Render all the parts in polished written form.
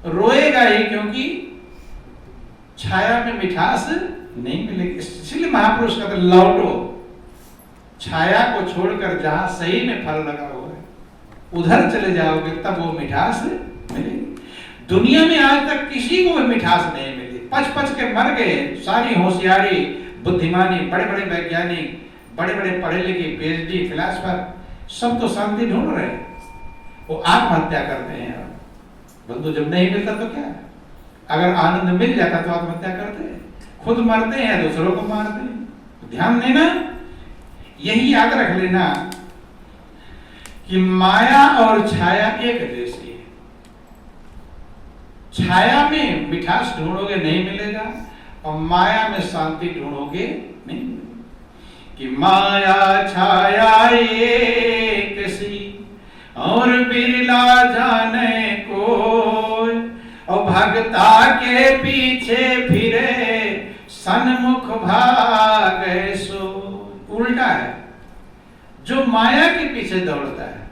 रोएगा ही, क्योंकि छाया में मिठास नहीं मिलेगी। इसलिए महापुरुष कहते लौटो, छाया को छोड़कर जहां सही में फल लगा हुआ है उधर चले जाओगे, तब वो मिठास मिलेगी। दुनिया में आज तक किसी को भी मिठास नहीं मिली, पच पच के मर गए। सारी होशियारी, बुद्धिमानी, बड़े बड़े वैज्ञानिक, बड़े बड़े पढ़े लिखे पीएचडी फिलासफर, सब तो शांति ढूंढ रहे हैं, वो आत्महत्या करते हैं। बंधु जब नहीं मिलता तो क्या, अगर आनंद मिल जाता तो आत्महत्या करते हैं, खुद मरते हैं, दूसरों को मारते हैं। ध्यान देना, यही याद रख लेना कि माया और छाया एक जैसी है। छाया में मिठास ढूंढोगे नहीं मिलेगा, और माया में शांति ढूंढोगे नहीं मिलेगा। कि माया छाया एक सी और बिरला जाने कोई, और भगता के पीछे फिरे सन्मुख भागे सो। उल्टा है, जो माया के पीछे दौड़ता है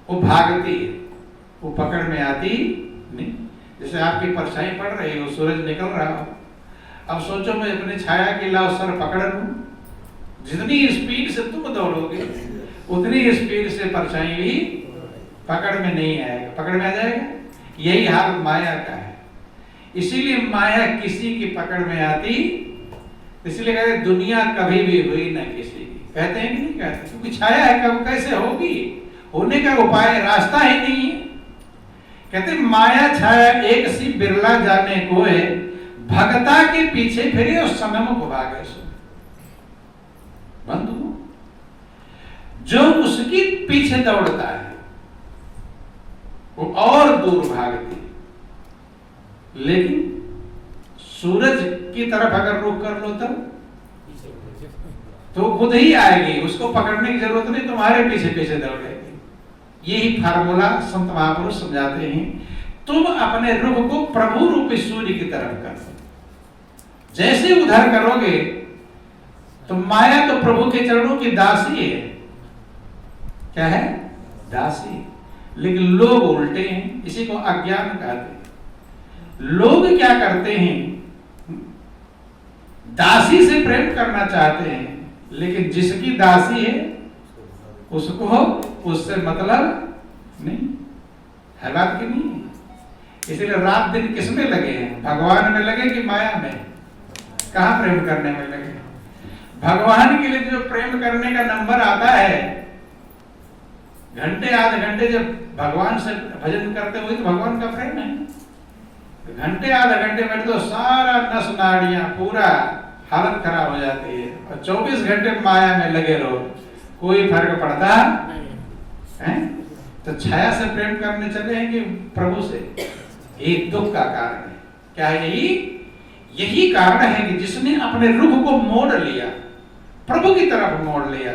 वो भागती है, वो पकड़ में आती नहीं। जैसे आपकी परछाई पड़ रही हो, सूरज निकल रहा हो, अब सोचो मैं अपने छाया के लाओ सर पकड़ लूं, जितनी स्पीड से तुम दौड़ोगे उतनी स्पीड से परछाई भी पकड़ में नहीं आएगा। पकड़ में आ जाएगा, यही हाल माया का है। इसीलिए माया किसी की पकड़ में आती, इसलिए कहते दुनिया कभी भी हुई ना किसी की। कहते हैं कि नहीं कहते, क्योंकि छाया है, कब कैसे होगी, होने का उपाय रास्ता ही नहीं है। कहते माया छाया एक सी बिरला जाने कोय, भगता के पीछे फिरे और सन्मुख भागे सो। बंधु, जो उसकी पीछे दौड़ता है वो और दूर भागती, लेकिन सूरज की तरफ अगर रुख कर लो तब तो खुद ही आएगी, उसको पकड़ने की जरूरत नहीं, तुम्हारे पीछे पीछे दौड़ेगी। यही फार्मूला संत महापुरुष समझाते हैं। तुम अपने रुख को प्रभु रूपी सूर्य की तरफ करो, जैसे उधर करोगे तो माया तो प्रभु के चरणों की दासी है। क्या है? दासी। लेकिन लोग उल्टे हैं, इसी को अज्ञान कहते हैं। लोग क्या करते हैं, दासी से प्रेम करना चाहते हैं, लेकिन जिसकी दासी है उसको उससे मतलब नहीं है, बात की नहीं है। इसीलिए रात दिन किसमें लगे हैं, भगवान में लगे कि माया में? कहां प्रेम करने में लगे? भगवान के लिए जो प्रेम करने का नंबर आता है, घंटे आधे घंटे जब भगवान से भजन करते हुए तो भगवान का प्रेम है। घंटे आधे घंटे में तो सारा नस नाड़ियां पूरा हालत खराब हो जाती है, और 24 घंटे माया में लगे रहो, कोई फर्क पड़ता है? तो छाया से प्रेम करने चले हैं कि प्रभु से? एक दुख का कारण है। क्या है? यही कारण है कि जिसने अपने रुख को मोड़ लिया, प्रभु की तरफ मोड़ लिया।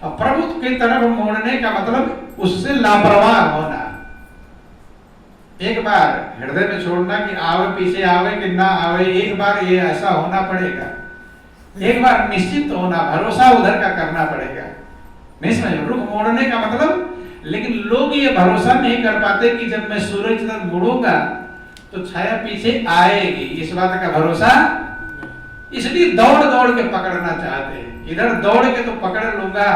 और प्रभु की तरफ मोड़ने का मतलब उससे लापरवाह होना। एक बार हृदय में छोड़ना कि आवे पीछे आवे कि ना आवे, एक बार ये ऐसा होना पड़ेगा। एक बार निश्चित होना, भरोसा उधर का करना पड़ेगा। नहीं समझ? रुख मोड़ने का मतलब। लेकिन लोग ये भरोसा नहीं कर पाते कि जब मैं सूरज की तरफ मुड़ूंगा तो छाया पीछे आएगी, इस बात का भरोसा। इसलिए दौड़ दौड़ के पकड़ना चाहते हैं। इधर दौड़ के तो पकड़ लूंगा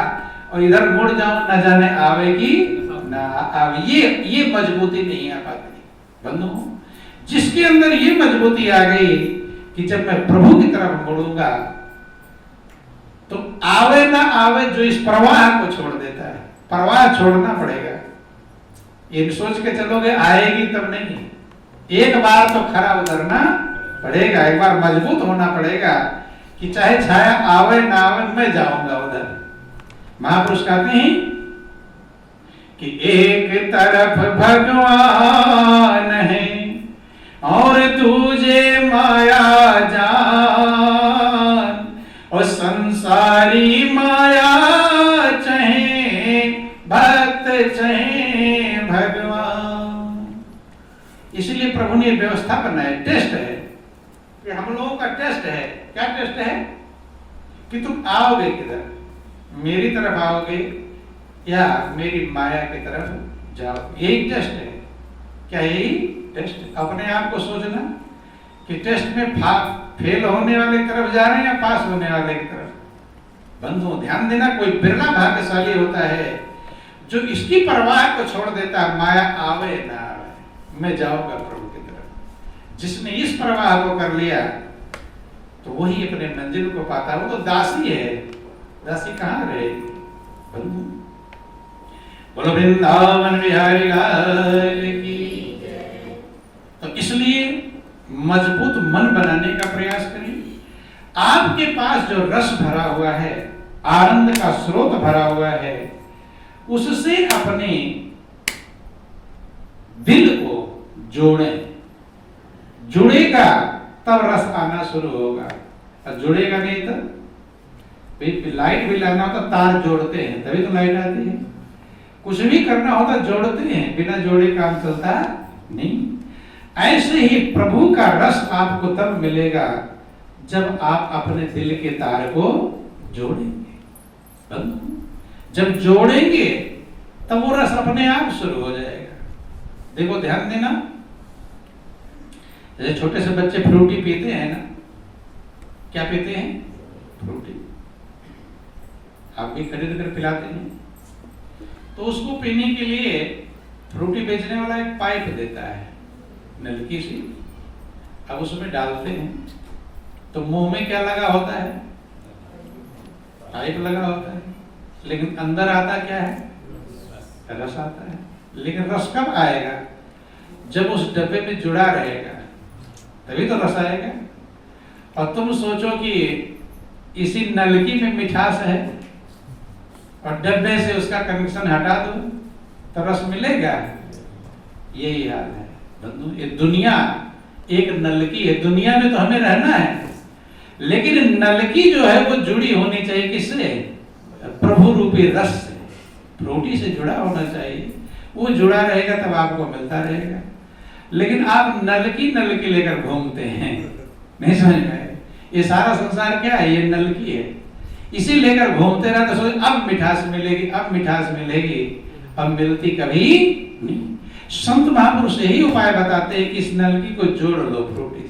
और इधर मुड़ जाऊं, न जाने आवेगी ना आवे। ये मजबूती नहीं आ पाती। बंधु, जिसके अंदर ये मजबूती आ गई कि जब मैं प्रभु की तरफ मुड़ूंगा तो आवे ना आवे, जो इस प्रवाह को छोड़ देता है, प्रवाह छोड़ना पड़ेगा। ये सोच के चलोगे आएगी तब नहीं, एक बार तो खरा उतरना पड़ेगा, एक बार मजबूत होना पड़ेगा कि चाहे छाया आवे ना आवे मैं जाऊंगा उधर। महापुरुष कहते हैं कि एक तरफ भगवान है और दूजे माया जान, और संसारी माया चाहे भक्त चाहे भगवान। इसलिए प्रभु ने व्यवस्था बनाई, टेस्ट है कि हम लोगों का टेस्ट है। क्या टेस्ट है? कि तुम आओगे किधर, मेरी तरफ आओगे या मेरी माया की तरफ जाओ। यही टेस्ट है। क्या यही टेस्ट? अपने आप को सोचना कि टेस्ट में फेल होने वाले की तरफ जा रहे हैं या पास होने वाले की तरफ। बंधुओं ध्यान देना, कोई बिरला भाग्यशाली होता है जो इसकी परवाह को छोड़ देता है, माया आवे ना आवे मैं जाऊंगा प्रभु की तरफ। जिसने इस परवाह को कर लिया तो वही अपने मंजिल को पाता है। वो तो दासी है, दासी कहाँ रहेगी? बंधु बोलो वृंदावन बिहारी लाल की। तो इसलिए मजबूत मन बनाने का प्रयास करिए। आपके पास जो रस भरा हुआ है, आनंद का स्रोत भरा हुआ है, उससे अपने दिल को जोड़ें। जुड़ेगा तब रस आना शुरू होगा, और जुड़ेगा नहीं तो लाइट भी लाना होता तार जोड़ते हैं तभी तो लाइट आती है। कुछ भी करना होता जोड़ते हैं, बिना जोड़े काम चलता नहीं। ऐसे ही प्रभु का रस आपको तब मिलेगा जब आप अपने दिल के तार को जोड़ेंगे। जब जोड़ेंगे तब वो रस अपने आप शुरू हो जाएगा। देखो ध्यान देना, जैसे छोटे से बच्चे फ्रूटी पीते हैं ना, क्या पीते हैं? फ्रूटी। आप भी खरीद कर पिलाते हैं। तो उसको पीने के लिए फ्रूटी बेचने वाला एक पाइप देता है, नलकी सी। अब उसमें डालते हैं तो मुंह में क्या लगा होता है? पाइप लगा होता है, लेकिन अंदर आता क्या है? रस आता है। लेकिन रस कब आएगा? जब उस डब्बे में जुड़ा रहेगा तभी तो रस आएगा। और तुम सोचो कि इसी नलकी में मिठास है और डब्बे से उसका कनेक्शन हटा दो तो रस मिलेगा? यही हाल है बंधु। ये दुनिया एक नलकी है, दुनिया में तो हमें रहना है, लेकिन नलकी जो है वो जुड़ी होनी चाहिए किससे? प्रभु रूपी रस से, फ्रूटी से जुड़ा होना चाहिए। वो जुड़ा रहेगा तब आपको मिलता रहेगा। लेकिन आप नलकी नलकी लेकर घूमते हैं, नहीं समझ में? ये सारा संसार क्या है? ये नलकी है। इसी लेकर घूमते रहे तो सोच अब मिठास मिलेगी, अब मिठास मिलेगी, अब मिलती कभी नहीं। संत महापुरुष यही उपाय बताते हैं कि इस नलकी को जोड़ लो, फ्रूटी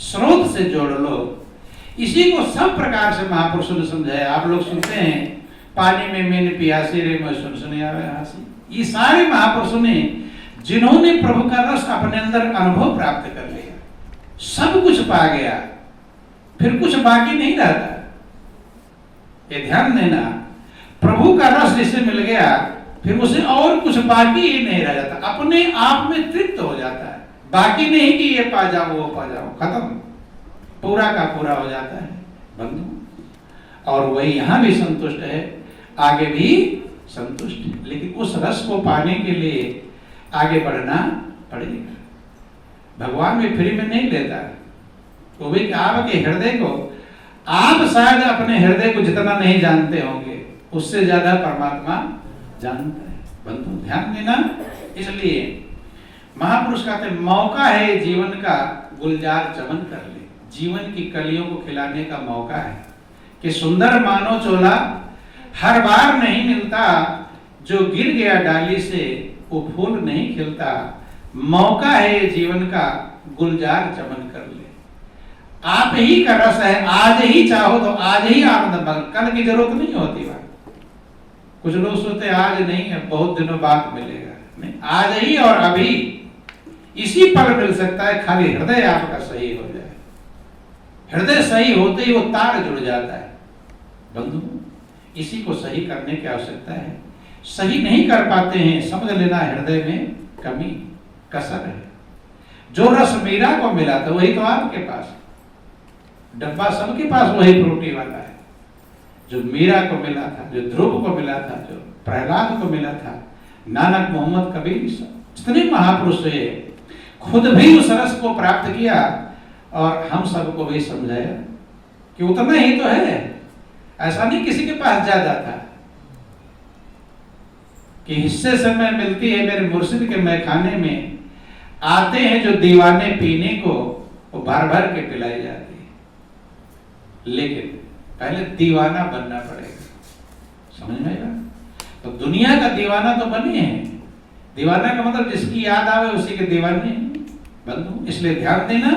स्रोत से जोड़ लो। इसी को सब प्रकार से महापुरुषों ने समझाया। आप लोग सुनते हैं पानी में मैंने पियासी रे मैं सुन आवे हासी। ये सारे महापुरुषों ने, जिन्होंने प्रभु का रस अपने अंदर अनुभव प्राप्त कर लिया, सब कुछ पा गया, फिर कुछ बाकी नहीं रहता। ये ध्यान देना, प्रभु का रस जिसे मिल गया फिर उसे और कुछ बाकी ही नहीं रह जाता, अपने आप में तृप्त हो जाता है। बाकी नहीं कि ये पा जाओ वो पा जाओ, खत्म, पूरा का पूरा हो जाता है बंधु। और वही यहां भी संतुष्ट है, आगे भी संतुष्ट है। लेकिन उस रस को पाने के लिए आगे बढ़ना पड़ेगा। भगवान भी फ्री में नहीं लेता। वो भी आपके हृदय को, आप शायद अपने हृदय को जितना नहीं जानते होंगे उससे ज्यादा परमात्मा जानता है बंधु। ध्यान देना। इसलिए महापुरुष कहते हैं मौका है जीवन का गुलजार चमन कर ले। जीवन की कलियों को खिलाने का मौका है कि सुंदर मानो चोला हर बार नहीं मिलता, जो गिर गया डाली से वो फूल नहीं खिलता। मौका है जीवन का गुलजार चमन कर ले। आप ही का रस है, आज ही चाहो तो आज ही आनंद मगन, कल की जरूरत नहीं होती बात। कुछ लोग सोचते आज नहीं है, बहुत दिनों बाद मिलेगा। नहीं, आज ही और अभी इसी पल मिल सकता है, खाली हृदय आपका सही हो जाए। हृदय सही होते ही वो तार जुड़ जाता है बंधु। इसी को सही करने की आवश्यकता है। सही नहीं कर पाते हैं, समझ लेना हृदय में कमी कसर है। जो रस मीरा को मिला था वही तो आपके पास, डब्बा सबके पास वही फ्रूटी वाला है। जो मीरा को मिला था, जो ध्रुव को मिला था, जो प्रहलाद को मिला था, नानक, मोहम्मद, कबीर, जितने महापुरुष हुए खुद भी उस रस को प्राप्त किया और हम सबको भी समझाया कि उतना ही तो है। ऐसा नहीं किसी के पास ज्यादा था कि हिस्से समय मिलती है मेरे मुर्शिद के मैखाने में, आते हैं जो दीवाने पीने को, वो भर भर के पिलाई जाती है। लेकिन पहले दीवाना बनना पड़ेगा, समझ में आएगा? तो दुनिया का दीवाना तो बने हैं, दीवाना का मतलब जिसकी याद आवे उसी के दीवाने बंधु। इसलिए ध्यान देना,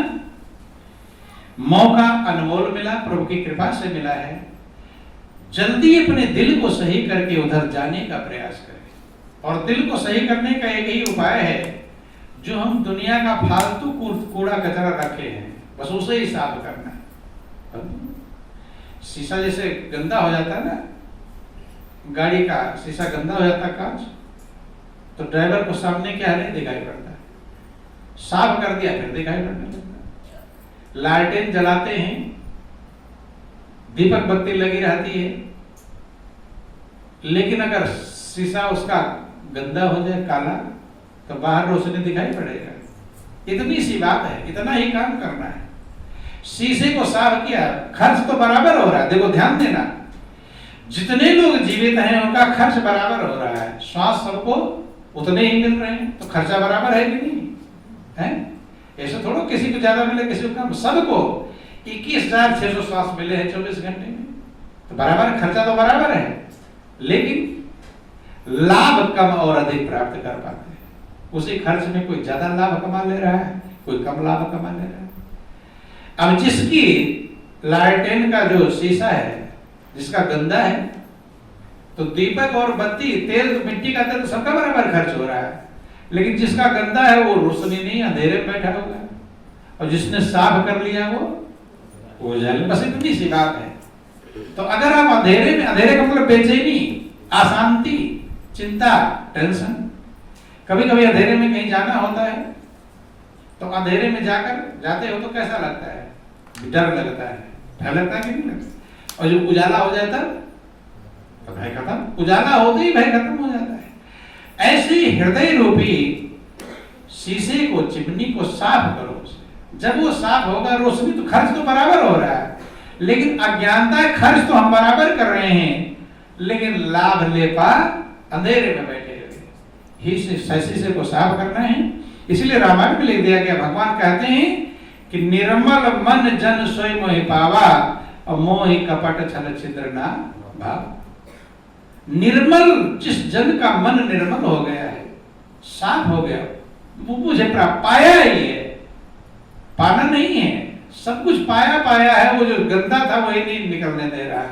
मौका अनमोल मिला, प्रभु की कृपा से मिला है। जल्दी अपने दिल को सही करके उधर जाने का प्रयास करें। और दिल को सही करने का एक ही उपाय है, जो हम दुनिया का फालतू कूड़ा कचरा रखे हैं बस उसे ही साफ करना है। शीशा जैसे गंदा हो जाता है ना, गाड़ी का शीशा गंदा हो जाता है कांच, तो ड्राइवर को सामने क्या नहीं दिखाई पड़ता, साफ कर दिया फिर दिखाई पड़ने लगता। लालटेन जलाते हैं, दीपक बत्ती लगी रहती है, लेकिन अगर शीशा उसका गंदा हो जाए काला, तो बाहर रोशनी दिखाई पड़ेगा। इतनी सी बात है, इतना ही काम करना है। शीशे को साफ किया, खर्च तो बराबर हो रहा है। देखो ध्यान देना, जितने लोग जीवित हैं उनका खर्च बराबर हो रहा है, श्वास सबको उतने ही मिल रहे हैं, तो खर्चा बराबर है कि नहीं है? ऐसे थोड़ा किसी को ज्यादा मिले किसी को कम, सबको 21,600 श्वास मिले हैं 24 घंटे में, तो बराबर खर्चा तो बराबर है, लेकिन लाभ कम और अधिक प्राप्त कर पाते हैं। उसी खर्च में कोई ज्यादा लाभ कमा ले रहा है, कोई कम लाभ कमा ले रहा है। अब जिसकी लालटेन का जो शीशा है जिसका गंदा है, तो दीपक और बत्ती, तेल, मिट्टी का तेल सबका बराबर खर्च हो रहा है, लेकिन जिसका गंदा है वो रोशनी नहीं, अंधेरे में बैठा होगा, और जिसने साफ कर लिया वो उजाले। बस इतनी सी बात है। तो अगर आप अंधेरे में, अंधेरे का मतलब बेचैनी, अशांति, चिंता, टेंशन, कभी कभी अंधेरे में कहीं जाना होता है, तो अंधेरे में जाते हो तो कैसा लगता है? डर लगता है, भय लगता है कि नहीं लगता? और जब उजाला हो जाता तो भय खत्म, उजाला होते ही भय खत्म हो जाता है। ऐसे हृदय रूपी शीशे को, चिमनी को साफ करो उसे। जब वो साफ होगा, रोशनी तो खर्च तो बराबर हो रहा है, लेकिन अज्ञानता खर्च तो हम बराबर कर रहे हैं, लेकिन लाभ ले पा अंधेरे में बैठे हुए। ही शीशे को साफ करना है। इसलिए रामायण में लिख दिया गया, भगवान कहते हैं कि निर्मल मन जन सोई मोहि पावा, और मोहि कपट छल छिद्र ना भाव। निर्मल, जिस जन का मन निर्मल हो गया है, साफ हो गया, वो मुझे प्राप्त पाया ही है, पाना नहीं है, सब कुछ पाया है। वो जो गंदा था वही नहीं निकलने दे रहा,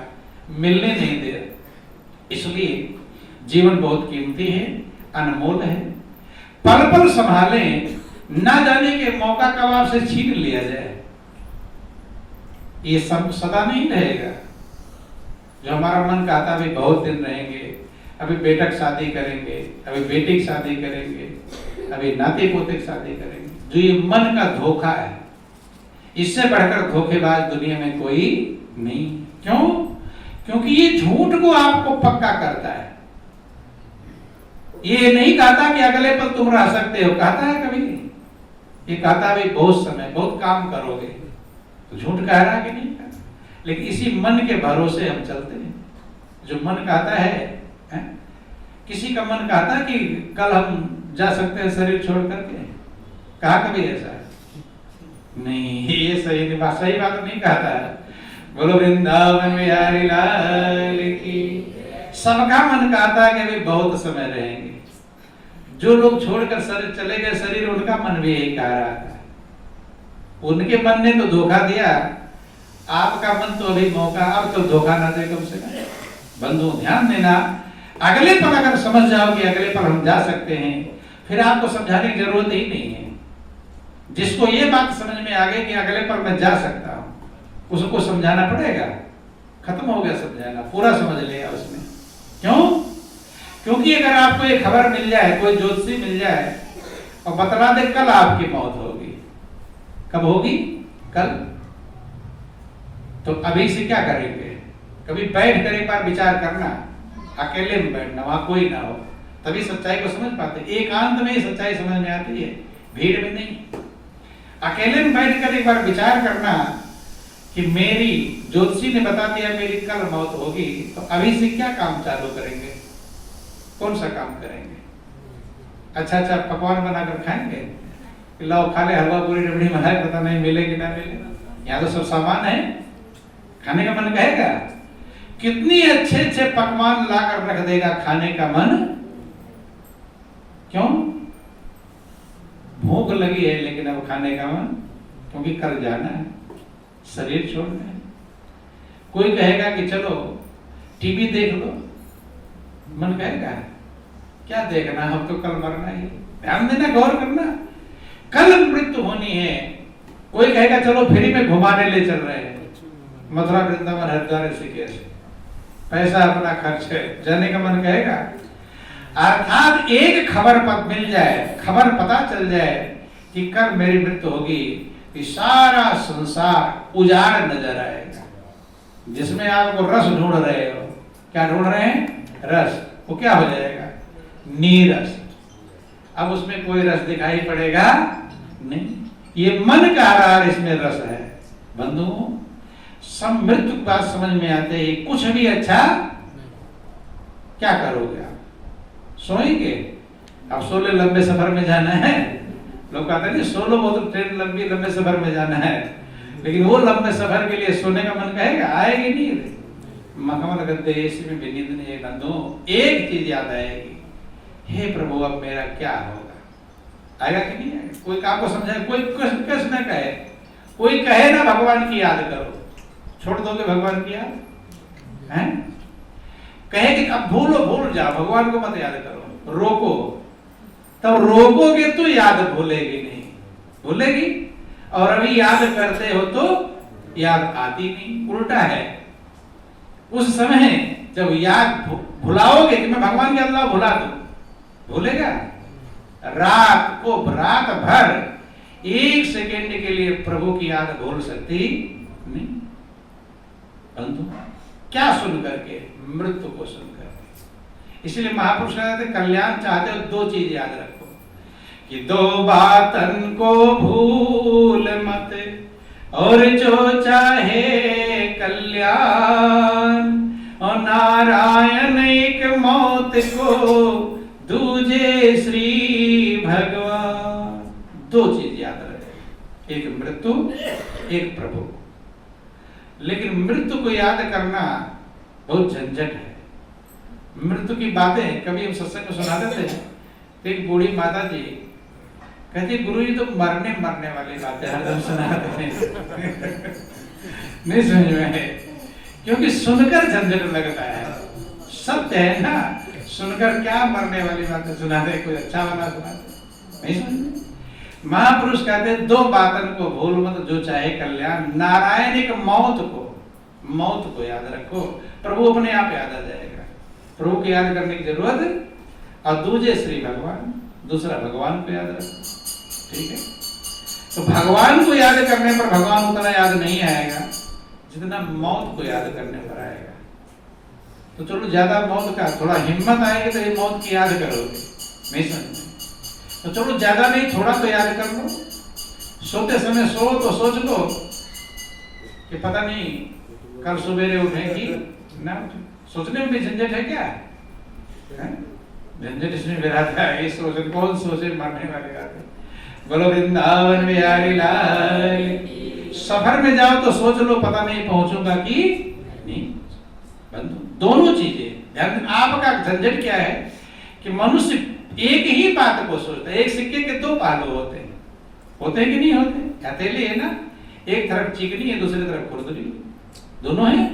मिलने नहीं दे रहा। इसलिए जीवन बहुत कीमती है, अनमोल है। पल पल संभालें, ना जाने के मौका कब आपसे छीन लिया जाए। ये सब सदा नहीं रहेगा। जो हमारा मन कहता है बहुत दिन रहेंगे, अभी बेटा की शादी करेंगे, अभी बेटी की शादी करेंगे, अभी नाती पोते की शादी करेंगे, जो ये मन का धोखा है, इससे बढ़कर धोखेबाज दुनिया में कोई नहीं। क्यों? क्योंकि ये झूठ को आपको पक्का करता है। ये नहीं कहता कि अगले पल तुम रह सकते हो, कहता है कभी नहीं। ये कहता है बहुत समय, बहुत काम करोगे, तो झूठ कह रहा है कि नहीं कह रहा। लेकिन इसी मन के भरोसे हम चलते हैं। जो मन कहता है, किसी का मन कहता है कि कल हम जा सकते हैं शरीर छोड़ करके, कहा कभी ऐसा? नहीं, ये सही बात नहीं कहता है। बोलो वृंदावन बिहारी लाल की। सबका मन कहता है कि अभी बहुत समय रहेंगे। जो लोग छोड़कर शरीर चले गए शरीर, उनका मन भी यही कह रहा था। उनके मन ने तो धोखा दिया, आपका मन तो अभी मौका, अब तो धोखा ना दे कम से कम। बंधु ध्यान देना, अगले पल अगर समझ जाओ कि अगले पल हम जा सकते हैं, फिर आपको समझाने की जरूरत ही नहीं है। जिसको ये बात समझ में आ गई कि अगले पल मैं जा सकता हूं, उसको समझाना पड़ेगा। खत्म हो गया समझाना, पूरा समझ लिया उसने। क्यों? क्योंकि अगर आपको एक खबर मिल जाए, कोई ज्योतिषी मिल जाए और बतला दे कल आपकी मौत होगी, कब होगी? कल। तो अभी से क्या करेंगे? कभी बैठ कर एक बार विचार करना, अकेले में बैठना, वहां कोई ना हो, तभी सच्चाई को समझ पाते। एकांत में ही सच्चाई समझ में आती है, भीड़ में नहीं। अकेले में बैठ कर एक बार विचार करना कि मेरी ज्योतिषी ने बता दिया मेरी कल मौत होगी, तो अभी से क्या काम चालू करेंगे? कौन सा काम करेंगे? अच्छा पकवान बनाकर खाएंगे, लाओ खा ले, हलवा पूरी रबड़ी मलाई, पता नहीं मिले कि ना मिले। यहाँ तो सब सामान है, खाने का मन कहेगा। कितनी अच्छे पकवान ला कर रख देगा खाने का मन, क्यों? भूख लगी है लेकिन अब खाने का मन, क्योंकि कल जाना है, शरीर छोड़ना है। कोई कहेगा कि चलो टीवी देख लो, मन कहेगा क्या देखना, हम तो कल मरना ही। ध्यान देना, गौर करना, कल मृत्यु होनी है। कोई कहेगा चलो फ्री में घुमाने ले चल रहे हैं, मथुरा वृंदावन हरिद्वार ऋषिकेश, पैसा अपना खर्च है, जाने का मन कहेगा। अर्थात एक खबर पता मिल जाए, खबर पता चल जाए कि कल मेरी मृत्यु होगी, कि सारा संसार उजाड़ नजर आएगा। जिसमें आपको रस ढूंढ रहे हो, क्या ढूंढ रहे हैं? रस। वो क्या हो जाएगा? नीरस। अब उसमें कोई रस दिखाई पड़ेगा नहीं। ये मन का आधार, इसमें रस है। बंधुओं, सब मृत्यु की बात समझ में आते ही कुछ भी अच्छा क्या करोगे आप? सोएंगे? अब 16 लंबे सफर में जाना है, लोग कहते हैं 16 बहुत ट्रेन लंबी, लंबे सफर में जाना है, लेकिन वो लंबे सफर के लिए सोने का मन कहेगा? आएगी नींद। मखमल गद्दे एसी में भी नींद नहीं है। बंधुओं, एक चीज याद आएगी, हे प्रभु अब मेरा क्या होगा? आएगा कि नहीं आएगा? कोई आपको समझाए, कोई कुछ न कहे, कोई कहे ना भगवान की याद करो, छोड़ दोगे भगवान की याद? हैं? कहे कि अब भूल जाओ, भगवान को मत याद करो, रोको। तब रोकोगे तो याद भूलेगी नहीं, भूलेगी। और अभी याद करते हो तो याद आती नहीं, उल्टा है। उस समय जब याद भुलाओगे कि मैं भगवान के अल्लाह भुला दूं, भूलेगा? रात भर 1 सेकेंड के लिए प्रभु की याद भूल सकती नहीं। बंधु, क्या सुन करके? मृत्यु को सुन करके। इसलिए महापुरुष कहते हैं, कल्याण चाहते हो 2 चीज याद रखो, कि 2 बातन को भूल मत, और जो चाहे कल्याण, और नारायण एक मौत को, दूजे श्री भगवान। 2 चीज याद रहे, एक मृत्यु, एक प्रभु। लेकिन मृत्यु को याद करना बहुत झंझट है। मृत्यु की बातें कभी हम सत्संग में सुनाते थे। एक बूढ़ी माता जी कहती, गुरु जी तो मरने वाली बातें हरदम सुनाते हैं। नहीं समझ में है, क्योंकि सुनकर झंझट लगता है। सत्य है ना, सुनकर क्या मरने वाली बातें सुनाते, कोई अच्छा वाला सुनाते, नहीं समझ। महापुरुष कहते 2 बातन को भूल मत, जो चाहे कल्याण, नारायण एक मौत को याद रखो, प्रभु अपने आप याद आ जाएगा। प्रभु को याद करने की जरूरत, और दूजे श्री भगवान, दूसरा भगवान को याद रखो। ठीक है? तो भगवान को याद करने पर भगवान उतना याद नहीं आएगा जितना मौत को याद करने पर आएगा। तो चलो ज्यादा मौत का थोड़ा हिम्मत आएगी तो ये मौत की याद करोगे, नहीं समझ। तो चलो ज्यादा नहीं, थोड़ा तो याद कर लो। सोते समय सो तो सोच लो कि पता नहीं कल सवेरे उठेगी ना। सोचने में भी झंझट है क्या? झंझट इसमें विराता है। इस सोच कौन सोचे मरने वाले बातें। बोलो वृंदावन बिहारी लाल। सफर में जाओ तो सोच लो पता नहीं पहुंचूंगा कि नहीं। बंधु, दोनों चीजें ध्यान। आपका झंझट क्या है कि मनुष्य एक ही बात को सोचता है। एक सिक्के के 2 पहलू होते हैं, होते हैं कि नहीं होते? हथेली है ना, एक तरफ चिकनी है, दूसरी तरफ खुरदरी, दोनों है।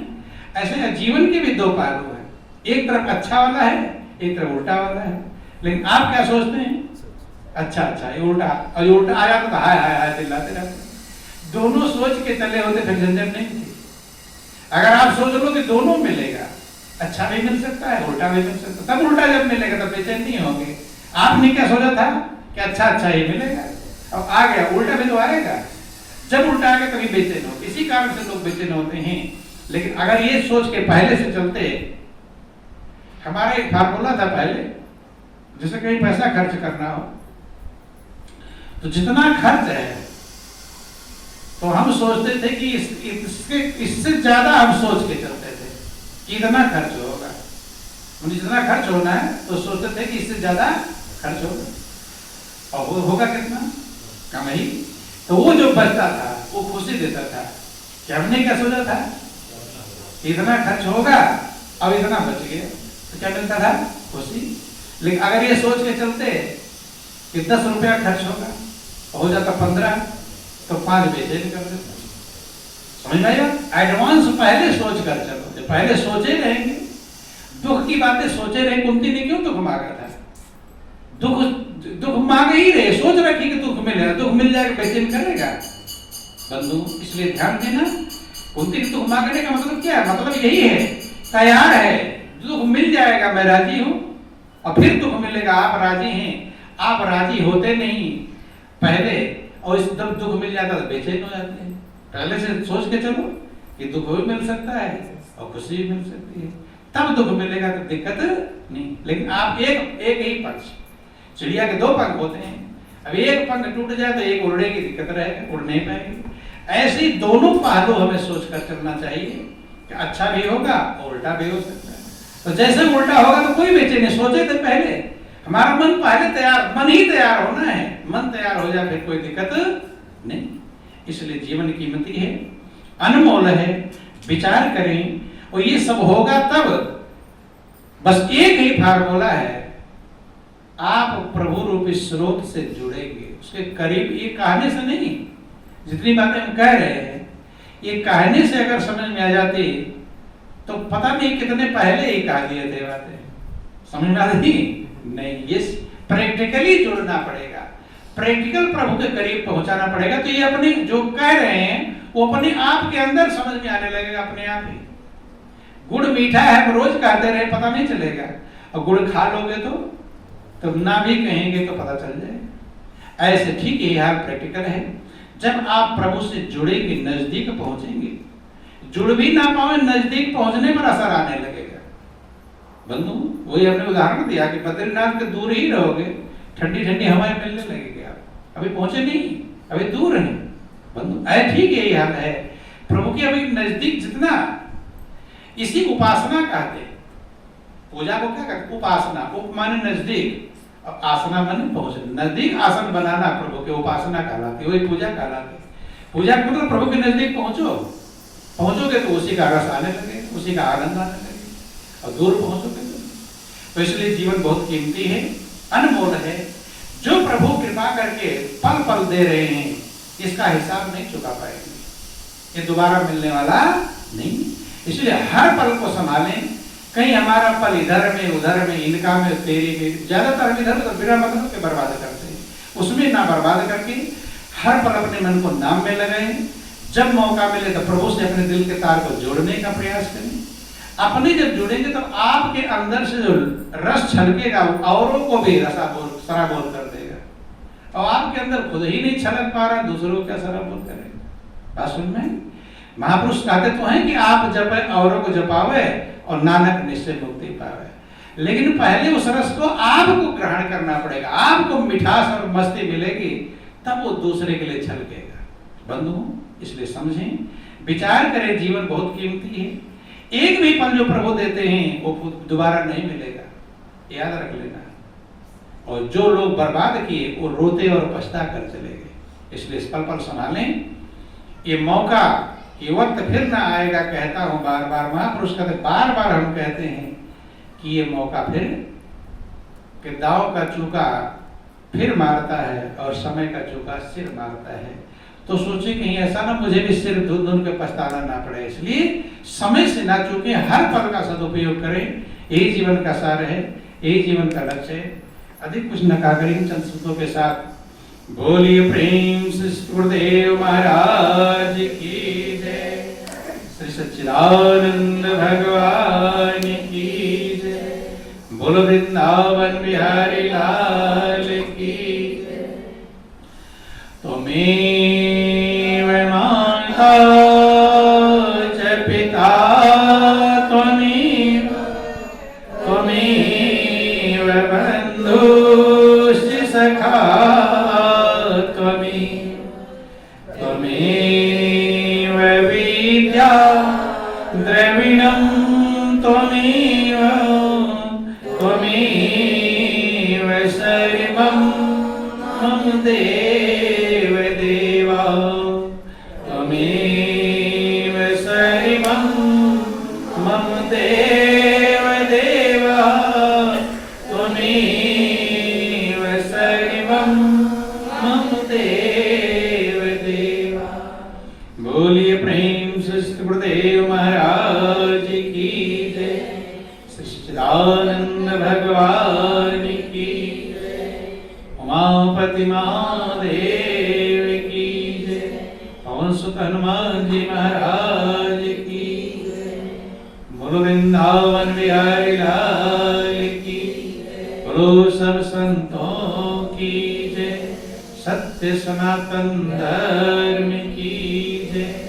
ऐसे जीवन के भी 2 पहलू हैं, एक तरफ अच्छा वाला है, एक तरफ उल्टा वाला है। लेकिन आप क्या सोचते हैं? अच्छा ये उल्टा, और ये उल्टा आया तो हाय हाय हाय चिल्लाते रहते। दोनों सोच के चले होते फिर झंझट नहीं थी। अगर आप सोच लो कि दोनों मिलेगा, अच्छा भी मिल सकता है, उल्टा भी मिल सकता है, तब उल्टा जब मिलेगा तब बेचैन नहीं होंगे। आपने क्या सोचा था कि अच्छा ही मिलेगा, अब आ गया उल्टा भी तो आएगा। जब उल्टा आ गया तभी बेचैन हो। इसी कारण से लोग बेचैन होते हैं। लेकिन अगर ये सोच के पहले से चलते, हमारा एक फार्मूला था पहले, जैसे कहीं पैसा खर्च करना हो तो जितना खर्च है तो हम सोचते थे कि इससे ज्यादा हम सोच के चलते थे कि इतना खर्च होगा, जितना खर्च होना है तो सोचते थे कि इससे ज्यादा खर्च होगा। और वो होगा कितना? कम ही। तो वो जो बचता था वो खुशी देता था कि हमने क्या सोचा था, इतना खर्च होगा, अब इतना बच गया, तो क्या मिलता था? खुशी। लेकिन अगर ये सोच के चलते कि 10 रुपया खर्च होगा, हो जाता 15, तो 5 बेचैन कर देता। समझ में आया? एडवांस पहले सोच कर चलो, पहले सोचे रहेंगे, दुख की बातें सोचे रहे। कुंती ने क्यों दुख मांगा था? दुख मांग ही रहे, सोच रखी कि दुख मिलेगा, दुख मिल जाएगा, बेचैन करेगा बंधु। इसलिए ध्यान देना, कुंती ने दुख मांगने का मतलब क्या है? मतलब यही है, तैयार है, दुख मिल जाएगा, मैं राजी हूं, और फिर दुख मिलेगा, आप राजी हैं। आप राजी होते नहीं पहले, और इस दुख मिल जाता तो बेचैन हो जाते हैं। पहले से सोच के चलो कि दुख भी मिल सकता है और खुशी भी मिल सकती है, तब दुख मिलेगा तो दिक्कत नहीं। लेकिन आप एक ही पक्ष, चिड़िया के 2 पंख होते हैं, अब एक पंख टूट जाए तो एक उड़ने की दिक्कत रहेगी, उड़ नहीं पाएगी। ऐसे ही दोनों पहलू हमें सोच कर चलना चाहिए कि अच्छा भी होगा और उल्टा भी हो सकता है। तो जैसे उल्टा होगा तो कोई बेचैन नहीं, सोचे थे पहले, हमारा मन पहले तैयार, मन ही तैयार होना है, मन तैयार हो जाए फिर कोई दिक्कत नहीं। इसलिए जीवन कीमती है, अनमोल है, विचार करें, और ये सब होगा तब। बस एक ही फार्मूला है, आप प्रभु रूपी स्रोत से जुड़ेंगे, उसके करीब। ये कहने से नहीं, जितनी बातें हम कह रहे हैं ये कहने से अगर समझ में आ जाती तो पता नहीं कितने पहले ही कह दिए थे बातें। समझ में आती नहीं, ये प्रैक्टिकली जुड़ना पड़ेगा, प्रैक्टिकल प्रभु के करीब पहुंचाना पड़ेगा। तो ये अपने जो कह रहे हैं वो अपने आप के अंदर समझ में आने लगेगा, अपने आप ही। गुड़ मीठा है, रोज कहते रहे पता नहीं चलेगा, और गुड़ खा लोगे तो ना भी कहेंगे तो पता चल जाएगा। ऐसे ठीक यही हाल प्रैक्टिकल है। जब आप प्रभु से जुड़ेंगे, नजदीक पहुंचेंगे, जुड़ भी ना पाए नजदीक पहुंचने पर असर आने लगेगा बंधु। वही हमने उदाहरण दिया कि बद्रीनाथ के दूर ही रहोगे, ठंडी ठंडी हवाएं मिलने लगेगी, आप अभी पहुंचे नहीं, अभी दूर हैं बंधु। ठीक यही हाल है प्रभु की, अभी नजदीक जितना, इसी उपासना कहते हैं। पूजा को क्या कहते? उपासना। उप माने नजदीक, और आसना माने पहुंचना, नजदीक आसन बनाना प्रभु के उपासना कहलाती है, वही पूजा कहलाती है। पूजा का मतलब प्रभु के नजदीक पहुंचोगे तो उसी का रस आने लगेगा, उसी का आनंद आने लगेगा, और दूर पहुंचोगे तो इसलिए जीवन बहुत कीमती है, अनमोल है। जो प्रभु कृपा करके पल पल दे रहे हैं, इसका हिसाब नहीं चुका पाएंगे, ये दोबारा मिलने वाला नहीं। इसलिए हर पल को संभालें। कहीं हमारा पल इधर में, उधर में, इनका में, तेरी में, ज्यादातर इधर तो बिना मतलब के बर्बाद करते हैं, उसमें ना बर्बाद करके हर पल अपने मन को नाम में लगाएं। जब मौका मिले तो प्रभु से अपने दिल के तार को जोड़ने का प्रयास करें। अपने जब जुड़ेंगे तो आपके अंदर से जो रस छलकेगा औरों को भी सराबोर कर देगा, और आपके अंदर खुद ही नहीं छलक पा रहा, दूसरों का सराबोर करेगा। बात सुन में महापुरुष कहते तो हैं कि आप जपे औरों को जपावे और नानक निश्चय मुक्ति पावे। लेकिन पहले उस रस को आपको ग्रहण करना पड़ेगा, आपको मिठास और मस्ती मिलेगी, तब वो दूसरे के लिए छलकेगा बंधु। इसलिए समझें, विचार करें, जीवन बहुत कीमती है। एक भी पल जो प्रभु देते हैं वो दोबारा नहीं मिलेगा, याद रख लेना। और जो लोग बर्बाद किए वो रोते और पछता कर चले गए। इसलिए इस पल पल संभालें, ये मौका, ये वक्त फिर ना आएगा। कहता हूं बार बार, महापुरुष कहते बार बार हम कहते हैं कि ये मौका फिर, कि दाव का चूका फिर मारता है और समय का चूका सिर मारता है। तो सोचे कहीं ऐसा ना मुझे भी सिर धुन धुन के पछताना ना पड़े, इसलिए समय से ना चूके, हर पल का सदुपयोग करें। यही जीवन का सार है, यही जीवन का लक्ष्य है। अधिक कुछ न करें, चंद शब्दों के साथ बोलिए प्रेम से गुरुदेव महाराज की जय, श्री सच्चिदानंद भगवान की जय, बोलो वृंदावन बिहारी लाल की जय। त्वमेव माता च पिता त्वमेव, त्वमेव बन्धुश्च सखा त्वमेव विद्या द्रविणं त्वमेव, त्वमेव सर्वं मम देव देवा। देव देवा। बोलिए प्रेम से श्री गुरुदेव महाराज की जय। सच्चिदानंद भगवान की जय। उमापति महादेव की जय। पवन सुत हनुमान जी महाराज की जय। बोलो वृंदावन बिहारी लाल की। बोलो सब संतों की जय। सत्य सनातन धर्म की जय।